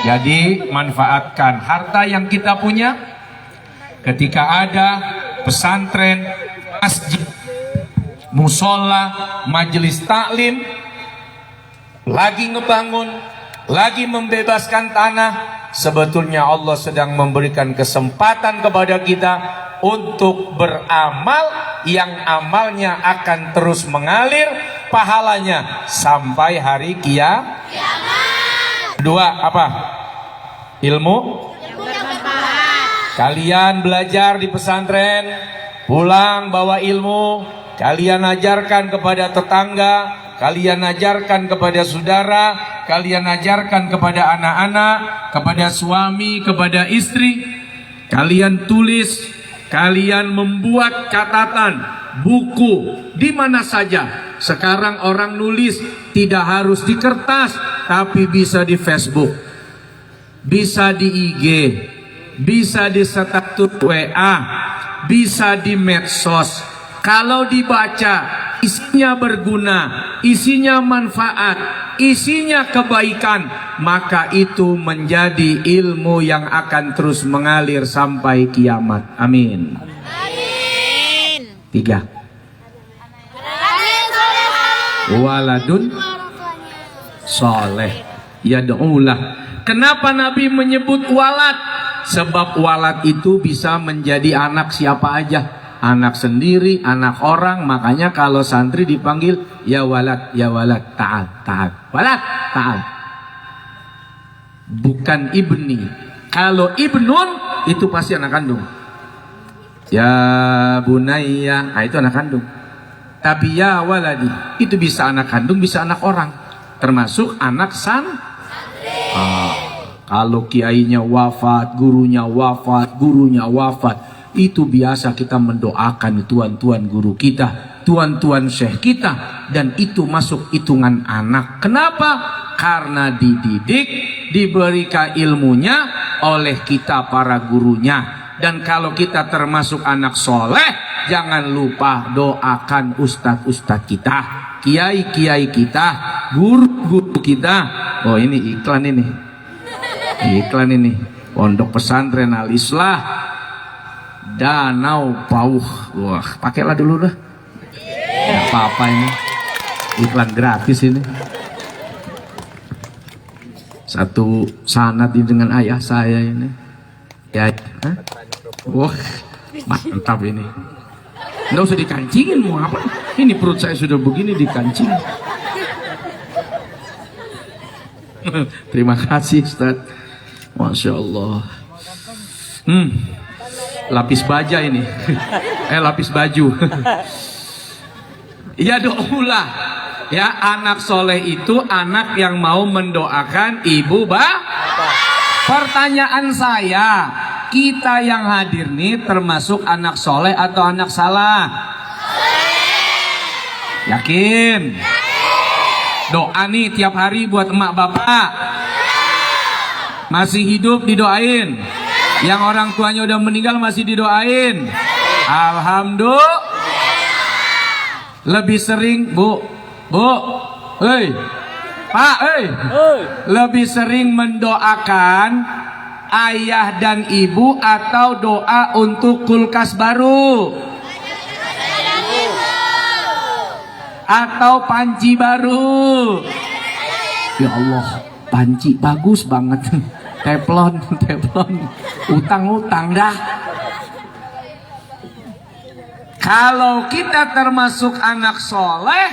Jadi manfaatkan harta yang kita punya. Ketika ada pesantren, masjid, musola, majelis taklim, lagi ngebangun, lagi membebaskan tanah, sebetulnya Allah sedang memberikan kesempatan kepada kita untuk beramal yang amalnya akan terus mengalir pahalanya sampai hari kiamat. Kedua apa? Ilmu kalian belajar di pesantren, pulang bawa ilmu, kalian ajarkan kepada tetangga, kalian ajarkan kepada saudara, kalian ajarkan kepada anak-anak, kepada suami, kepada istri. Kalian tulis, kalian membuat catatan, buku di mana saja. Sekarang orang nulis tidak harus di kertas, tapi bisa di Facebook, bisa di IG, bisa di status WA, bisa di medsos. Kalau dibaca, isinya berguna, isinya manfaat, isinya kebaikan, maka itu menjadi ilmu yang akan terus mengalir sampai kiamat. Amin. Amin. 3. Waladun soleh yad'ulah. Kenapa Nabi menyebut walad? Sebab walad itu bisa menjadi anak siapa aja, anak sendiri, anak orang. Makanya kalau santri dipanggil ya walad, ta'al, walad, ta'al. Bukan ibni. Kalau ibnun itu pasti anak kandung. Ya bunayya, itu anak kandung. Tapi ya waladi itu bisa anak kandung, bisa anak orang, termasuk anak kalau kiainya wafat, gurunya wafat, itu biasa kita mendoakan tuan-tuan guru kita, tuan-tuan syekh kita, dan itu masuk hitungan anak. Kenapa? Karena dididik, diberikan ilmunya oleh kita para gurunya. Dan kalau kita termasuk anak soleh, jangan lupa doakan ustadz-ustadz kita, kiai-kiai kita, guru-guru kita. Oh ini iklan ini. Pondok pesantren Al-Islah Danau Pauh. Wah, pakailah dulu dah. Gak apa-apa ini. Iklan gratis ini. Satu sanad dengan ayah saya ini. Ya, wah, mantap ini. Nggak usah dikancingin, mau apa? Ini perut saya sudah begini dikancing. Terima kasih Ustaz. Masya Allah. Lapis baja ini. Lapis baju. Ya do'ulah. Ya, anak soleh itu anak yang mau mendoakan ibu bapak. Pertanyaan saya, kita yang hadir nih termasuk anak soleh atau anak salah? Yakin? Doa nih tiap hari buat emak bapak. Masih hidup didoain. Yang orang tuanya udah meninggal masih didoain. Alhamdulillah. Lebih sering bu, hei, Pak, lebih sering mendoakan ayah dan ibu atau doa untuk kulkas baru atau panci baru? Ya Allah, panci bagus banget. Teflon, utang dah. Kalau kita termasuk anak soleh,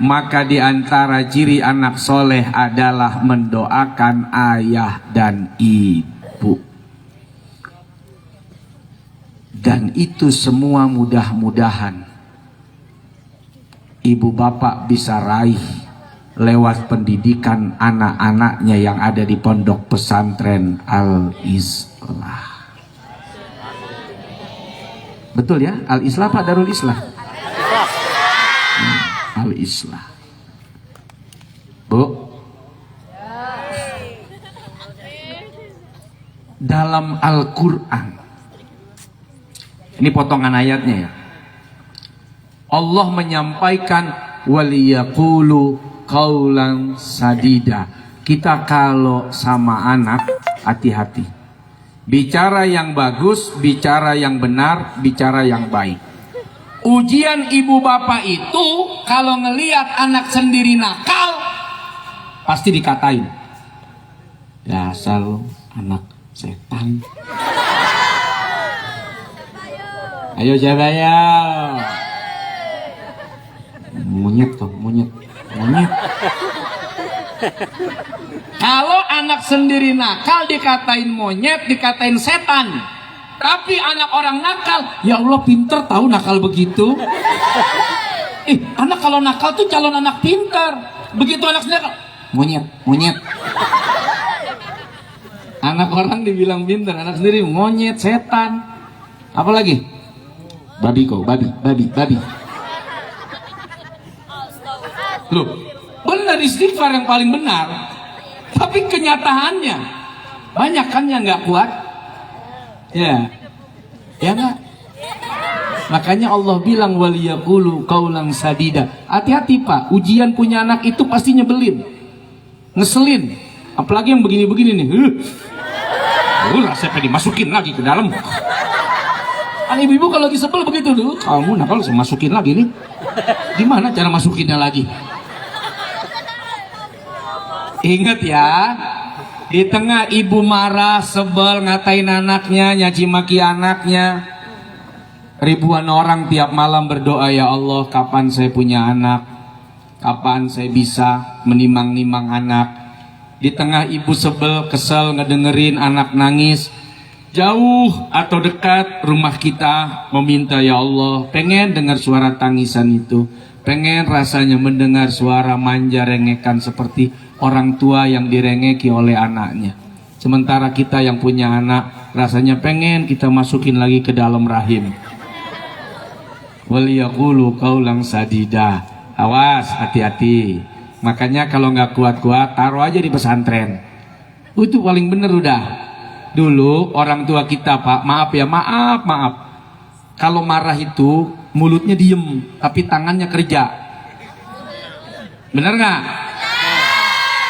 maka di antara ciri anak soleh adalah mendoakan ayah dan ibu. Dan itu semua mudah-mudahan ibu bapak bisa raih lewat pendidikan anak-anaknya yang ada di pondok pesantren Al-Islah. Betul ya? Al-Islah Pak, Darul Islah? Al-Islah. Bu, dalam Al-Quran, ini potongan ayatnya ya, Allah menyampaikan waliyaqulu qaulan sadida. Kita kalau sama anak hati-hati. Bicara yang bagus, bicara yang benar, bicara yang baik. Ujian ibu bapak itu kalau ngelihat anak sendiri nakal pasti dikatain. Dasar lu anak setan. Ayo siapa ya? Monyet tuh, monyet. Kalau anak sendiri nakal dikatain monyet, dikatain setan. Tapi anak orang nakal, ya Allah pinter tahu nakal begitu. Anak kalau nakal tuh calon anak pinter. Begitu anak sendiri nakal, monyet. Anak orang dibilang pinter, anak sendiri monyet, setan. Apa lagi? Babi. Loh, benar istighfar yang paling benar. Tapi kenyataannya banyak kan yang nggak kuat. Ya nggak. Makanya Allah bilang waliyaqulu qaulan sadida. Hati-hati Pak, ujian punya anak itu pasti nyebelin, ngeselin. Apalagi yang begini-begini nih. Rasanya dimasukin lagi ke dalam. Ibu-ibu kalau lagi sebel begitu dulu, kamu nakal saya masukin lagi nih. Gimana cara masukinnya lagi? Ingat ya, di tengah ibu marah, sebel, ngatain anaknya, nyaci maki anaknya, ribuan orang tiap malam berdoa, ya Allah kapan saya punya anak, kapan saya bisa menimang-nimang anak. Di tengah ibu sebel, kesel, ngedengerin anak nangis, jauh atau dekat rumah kita meminta, ya Allah pengen dengar suara tangisan itu, pengen rasanya mendengar suara manja rengekan seperti orang tua yang direngeki oleh anaknya. Sementara kita yang punya anak rasanya pengen kita masukin lagi ke dalam rahim. Waliyaqulu qaulan sadida. Awas, hati-hati. Makanya kalau nggak kuat-kuat taruh aja di pesantren. Itu paling bener udah. Dulu orang tua kita Pak, maaf. Kalau marah itu mulutnya diem tapi tangannya kerja. Bener nggak?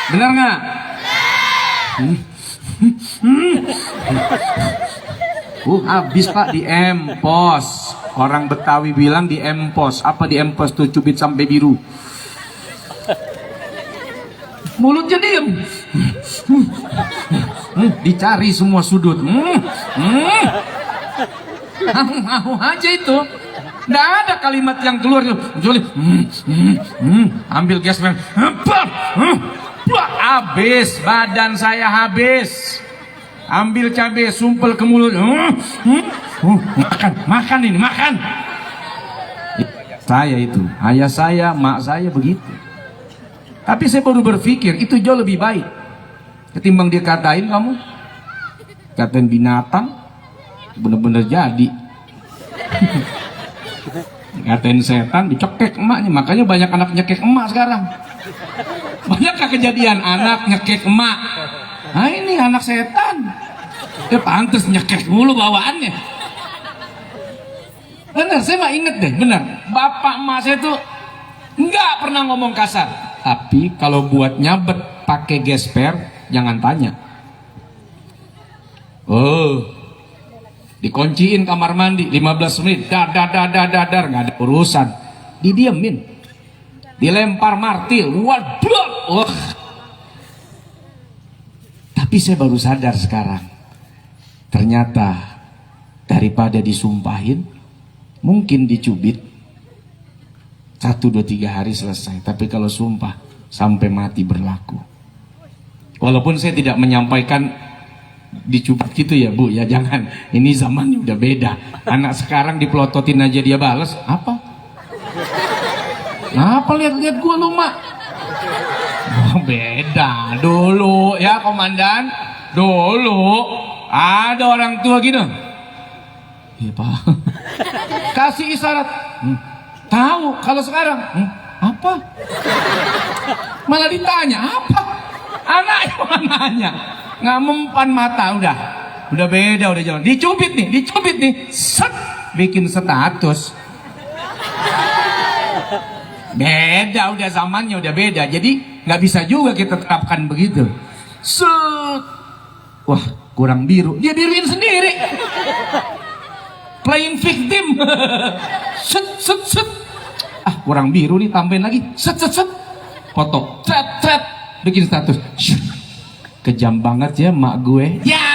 Benar nggak? Habis Pak di empos. Orang Betawi bilang di empos. Apa di empos tuh? Cubit sampai biru. Mulutnya diem. Dicari semua sudut. Aja itu. Nggak ada kalimat yang keluar. Kecuali ambil gasper. Habis, badan saya habis. Ambil cabai, sumpel ke mulut. Makan ini, makan. Saya itu, ayah saya, mak saya begitu. Tapi saya baru berpikir itu jauh lebih baik ketimbang dia katain kamu. Katain binatang, bener-bener jadi. Ngatain setan, dicekek emaknya. Makanya banyak anak nyekek emak sekarang. Banyakkah kejadian anak nyekek emak? Nah ini anak setan. Dia pantas nyekek mulu bawaannya. Bener, saya mah inget deh, bener. Bapak emak saya tuh nggak pernah ngomong kasar. Tapi kalau buat nyabet pakai gesper, jangan tanya. Dikunciin kamar mandi 15 menit, dar, nggak ada urusan. Didiemin, dilempar martil, waduh. Tapi saya baru sadar sekarang, ternyata daripada disumpahin, mungkin dicubit 1, 2, 3 hari selesai. Tapi kalau sumpah sampai mati berlaku. Walaupun saya tidak menyampaikan dicubit gitu ya Bu, ya jangan. Ini zamannya udah beda. Anak sekarang dipelototin aja dia balas. Apa lihat-lihat gua lu mak? Beda dulu ya komandan. Dulu ada orang tua gini. Iya Pak. Kasih isyarat. Tahu. Kalau sekarang apa? Malah ditanya apa? Anaknya malah nanya. Nggak mempan mata, udah beda, udah jalan. Dicubit nih, set, bikin status. Beda, udah zamannya udah beda. Jadi nggak bisa juga kita terapkan begitu. Set. Wah, kurang biru. Dia biruin sendiri. Playing victim. Set, set, set. Ah, kurang biru nih, tambahin lagi. Set, set, set. Foto. Tret, tret. Bikin status. Syuh. Kejam banget ya mak gue. Ya.